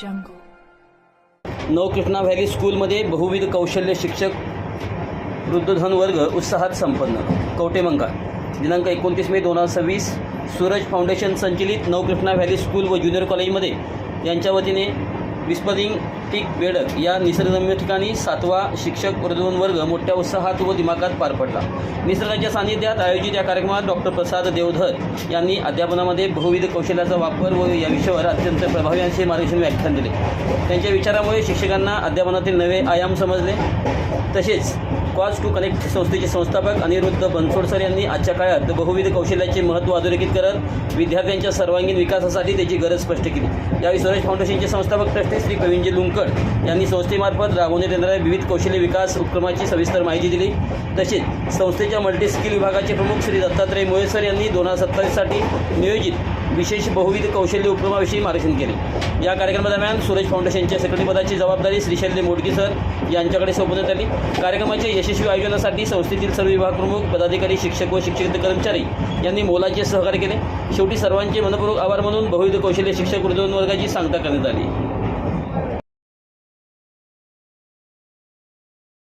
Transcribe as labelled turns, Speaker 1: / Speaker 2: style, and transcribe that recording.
Speaker 1: jungle.
Speaker 2: Navkrishna valley स्कूलमध्ये बहुविध कौशल्य शिक्षक वृद्धधन वर्ग उत्साहात संपन्न. कवटेमंका दिनांक 29 मे 2026 सूरज फाउंडेशन संचलित नवकृष्णा व्हॅली स्कूल व ज्युनियर कॉलेजमध्ये यांच्या वतीने विस्परिंग टिक बेडक या निसर्गरम्य ठिकाणी 7वा शिक्षक वृद्धधन वर्ग मोठ्या उत्साहात व दिमाखात पार पडला. निसर्गाच्या सानिध्यात आयोजित या कार्यक्रमात डॉक्टर प्रसाद देवधर यांनी अध्यापनामध्ये बहुविध कौशल्याचा वापर व या विषयावर अत्यंत प्रभावी असे मार्गदर्शन व्याख्यान दिले. त्यांच्या विचारामुळे शिक्षकांना अध्यापनातील नवे आयाम समजले. तसेच कॉज टू कनेक्ट संस्थेचे संस्थापक अनिरुद्ध बनसोड सर यांनी आजच्या काळात बहुविध कौशल्याचे महत्त्व अधोरेखित करत विद्यार्थ्यांच्या सर्वांगीण विकासासाठी त्याची गरज स्पष्ट केली. यावेळी सूरज फाउंडेशनचे संस्थापक ट्रस्टी श्री प्रवीणजी लुंकड यांनी संस्थेमार्फत राबवण्यात येणाऱ्या विविध कौशल्य विकास उपक्रमाची सविस्तर माहिती दिली. तसेच संस्थेच्या मल्टी स्किल विभागाचे प्रमुख श्री दत्तात्रय मोये सर यांनी 2027 साठी नियोजित विशेष बहुविध कौशल्य उपक्रमाविषयी मार्गदर्शन केले. या कार्यक्रमादरम्यान सूरज फाउंडेशनच्या सेक्रेटरीपदाची जबाबदारी श्री शैल्य मोडकी सर यांच्याकडे सोपवण्यात आली. कार्यक्रमाच्या यशस्वी आयोजनासाठी संस्थेतील सर्व विभाग प्रमुख पदाधिकारी शिक्षक व शिक्षक कर्मचारी यांनी मोलाचे सहकार्य केले. शेवटी सर्वांचे मनपूर्वक आभार मानून बहुविध कौशल्य शिक्षक वृद्धधन वर्गाची सांगता करण्यात आली.